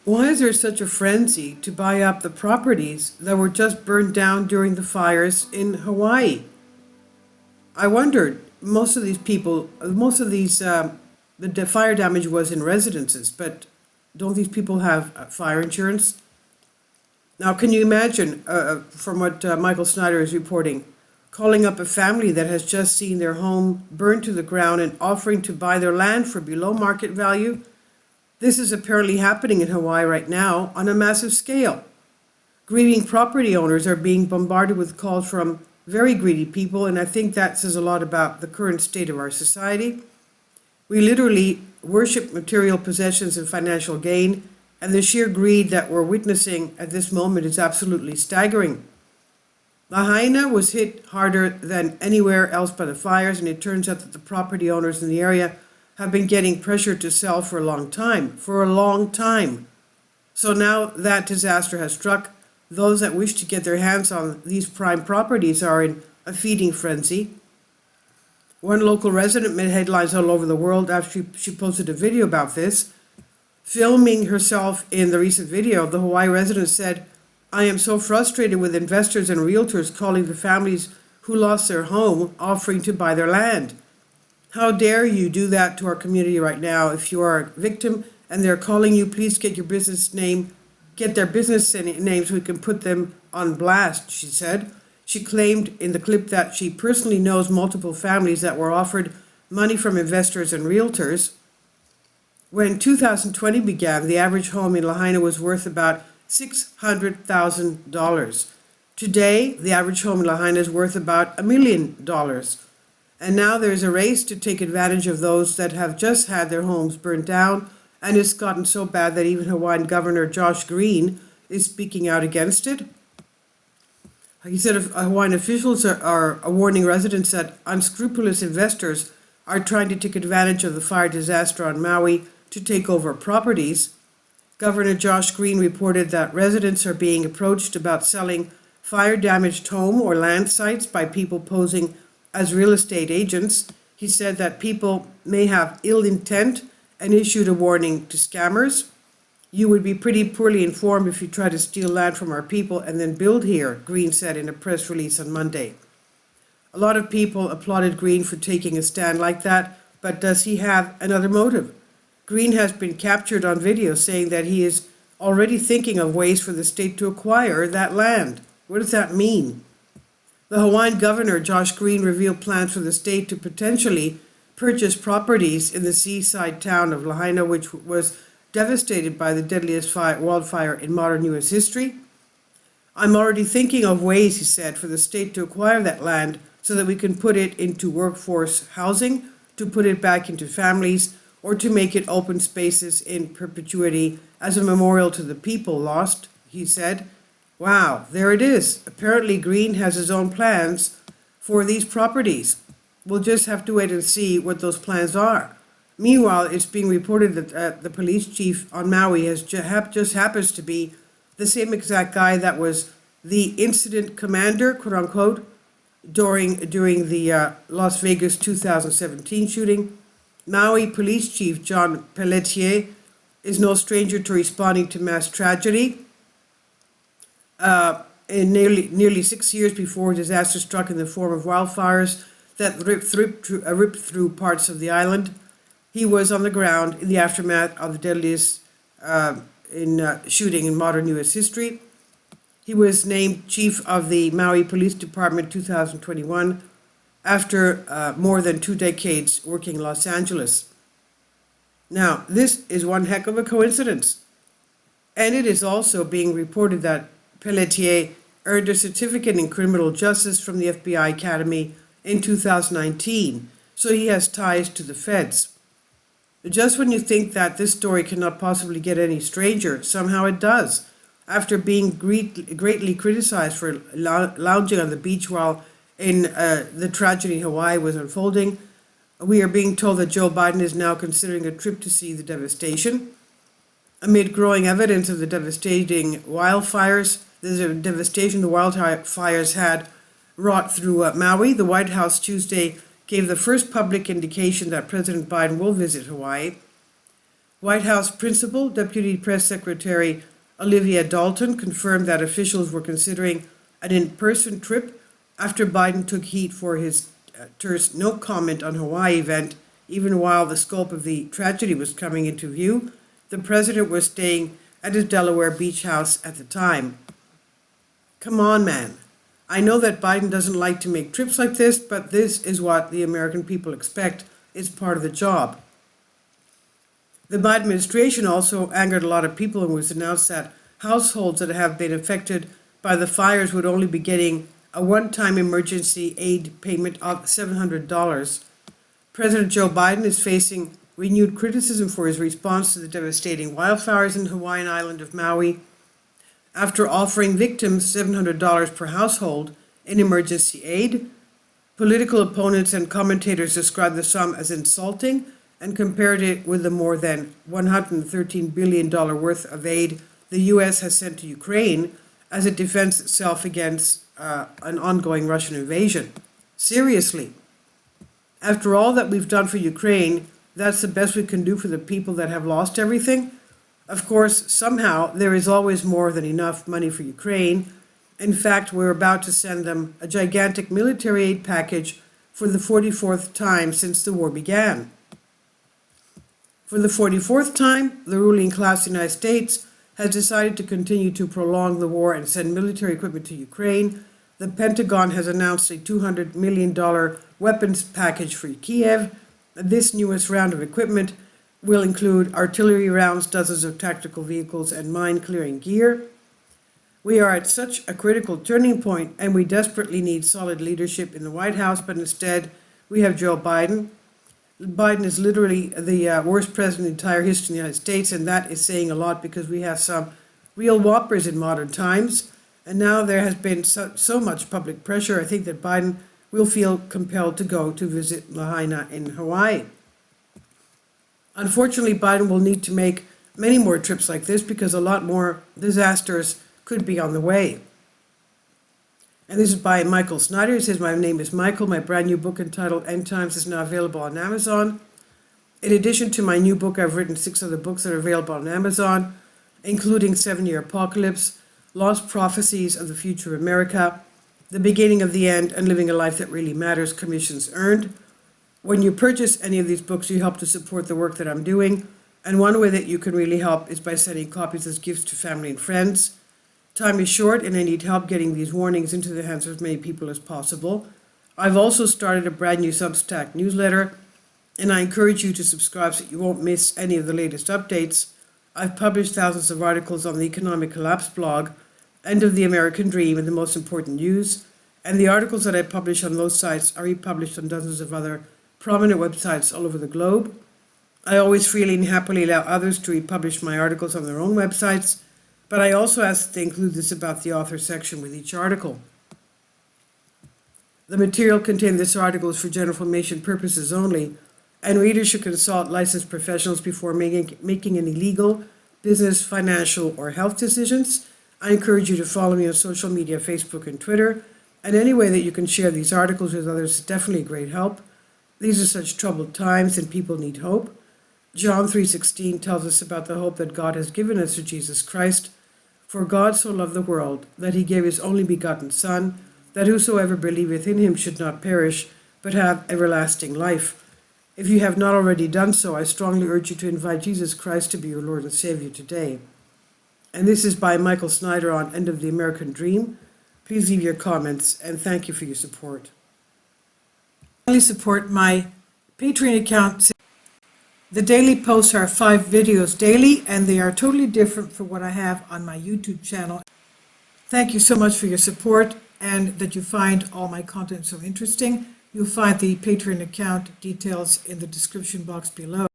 Why is there such a frenzy to buy up the properties that were just burned down during the fires in Hawaii? I wondered, most of these, the fire damage was in residences, but don't these people have fire insurance? Now, can you imagine, from what Michael Snyder is reporting, calling up a family that has just seen their home burned to the ground and offering to buy their land for below market value? This is apparently happening in Hawaii right now on a massive scale. Grieving property owners are being bombarded with calls from very greedy people, and I think that says a lot about the current state of our society. We literally worship material possessions and financial gain, and the sheer greed that we're witnessing at this moment is absolutely staggering. Lahaina was hit harder than anywhere else by the fires, and it turns out that the property owners in the area have been getting pressure to sell for a long time. So now that disaster has struck, those that wish to get their hands on these prime properties are in a feeding frenzy. One local resident made headlines all over the world after she posted a video about this. Filming herself in the recent video, the Hawaii resident said, "I am so frustrated with investors and realtors calling the families who lost their home offering to buy their land. How dare you do that to our community right now? If you are a victim and they're calling you, please get their business name so we can put them on blast," she said. She claimed in the clip that she personally knows multiple families that were offered money from investors and realtors. When 2020 began, the average home in Lahaina was worth about $600,000. Today, the average home in Lahaina is worth about $1 million. And now there's a race to take advantage of those that have just had their homes burned down, and it's gotten so bad that even Hawaiian Governor Josh Green is speaking out against it. He said Hawaiian officials are warning residents that unscrupulous investors are trying to take advantage of the fire disaster on Maui to take over properties. Governor Josh Green reported that residents are being approached about selling fire-damaged home or land sites by people posing as real estate agents. He said that people may have ill intent and issued a warning to scammers. "You would be pretty poorly informed if you try to steal land from our people and then build here," Green said in a press release on Monday. A lot of people applauded Green for taking a stand like that, but does he have another motive? Green has been captured on video saying that he is already thinking of ways for the state to acquire that land. What does that mean? The Hawaiian Governor, Josh Green, revealed plans for the state to potentially purchase properties in the seaside town of Lahaina, which was devastated by the deadliest wildfire in modern U.S. history. "I'm already thinking of ways," he said, "for the state to acquire that land so that we can put it into workforce housing, to put it back into families, or to make it open spaces in perpetuity as a memorial to the people lost," he said. Wow, there it is. Apparently Green has his own plans for these properties. We'll just have to wait and see what those plans are. Meanwhile, it's being reported that the police chief on Maui just happens to be the same exact guy that was the incident commander, quote unquote, during the Las Vegas 2017 shooting. Maui Police Chief John Pelletier is no stranger to responding to mass tragedy. In nearly 6 years before disaster struck in the form of wildfires that ripped through parts of the island, he was on the ground in the aftermath of the deadliest shooting in modern U.S. history. He was named chief of the Maui Police Department 2021 after more than 2 decades working in Los Angeles. Now, this is one heck of a coincidence. And it is also being reported that Pelletier earned a certificate in criminal justice from the FBI Academy in 2019, so he has ties to the feds. Just when you think that this story cannot possibly get any stranger, somehow it does. After being greatly criticized for lounging on the beach while the tragedy in Hawaii was unfolding, we are being told that Joe Biden is now considering a trip to see the devastation. Amid growing evidence of the devastating wildfires, the devastation the wildfires had wrought through Maui, the White House Tuesday gave the first public indication that President Biden will visit Hawaii. White House principal, Deputy Press Secretary Olivia Dalton, confirmed that officials were considering an in-person trip after Biden took heat for his terse no comment on Hawaii event. Even while the scope of the tragedy was coming into view, the president was staying at his Delaware beach house at the time. Come on, man. I know that Biden doesn't like to make trips like this, but this is what the American people expect. It's part of the job. The Biden administration also angered a lot of people and was announced that households that have been affected by the fires would only be getting a one-time emergency aid payment of $700. President Joe Biden is facing renewed criticism for his response to the devastating wildfires in the Hawaiian island of Maui. After offering victims $700 per household in emergency aid, political opponents and commentators described the sum as insulting and compared it with the more than $113 billion worth of aid the U.S. has sent to Ukraine as it defends itself against an ongoing Russian invasion. Seriously, after all that we've done for Ukraine, that's the best we can do for the people that have lost everything? Of course, somehow there is always more than enough money for Ukraine. In fact, we're about to send them a gigantic military aid package for the 44th time since the war began. For the 44th time, the ruling class in the United States has decided to continue to prolong the war and send military equipment to Ukraine. The Pentagon has announced a $200 million weapons package for Kiev. This newest round of equipment will include artillery rounds, dozens of tactical vehicles, and mine-clearing gear. We are at such a critical turning point, and we desperately need solid leadership in the White House, but instead we have Joe Biden. Biden is literally the worst president in the entire history of the United States, and that is saying a lot because we have some real whoppers in modern times. And now there has been so much public pressure, I think that Biden will feel compelled to go to visit Lahaina in Hawaii. Unfortunately, Biden will need to make many more trips like this because a lot more disasters could be on the way. And this is by Michael Snyder. He says, "My name is Michael. My brand new book entitled End Times is now available on Amazon. In addition to my new book, I've written 6 other books that are available on Amazon, including 7-Year Apocalypse, Lost Prophecies of the Future of America, The Beginning of the End, and Living a Life That Really Matters, Commissions Earned. When you purchase any of these books, you help to support the work that I'm doing, and one way that you can really help is by sending copies as gifts to family and friends. Time is short, and I need help getting these warnings into the hands of as many people as possible. I've also started a brand new Substack newsletter, and I encourage you to subscribe so you won't miss any of the latest updates. I've published thousands of articles on the Economic Collapse blog, End of the American Dream, and the most important news, and the articles that I publish on those sites are republished on dozens of other prominent websites all over the globe. I always freely and happily allow others to republish my articles on their own websites, but I also ask that they include this about the author section with each article. The material contained in this article is for general information purposes only, and readers should consult licensed professionals before making any legal, business, financial, or health decisions. I encourage you to follow me on social media, Facebook and Twitter, and any way that you can share these articles with others is definitely a great help. These are such troubled times and people need hope. John 3:16 tells us about the hope that God has given us through Jesus Christ. For God so loved the world that he gave his only begotten Son, that whosoever believeth in him should not perish, but have everlasting life. If you have not already done so, I strongly urge you to invite Jesus Christ to be your Lord and Savior today. And this is by Michael Snyder on End of the American Dream. Please leave your comments, and thank you for your support. Finally, support my Patreon account. The daily posts are 5 videos daily, and they are totally different from what I have on my YouTube channel. Thank you so much for your support and that you find all my content so interesting. You'll find the Patreon account details in the description box below.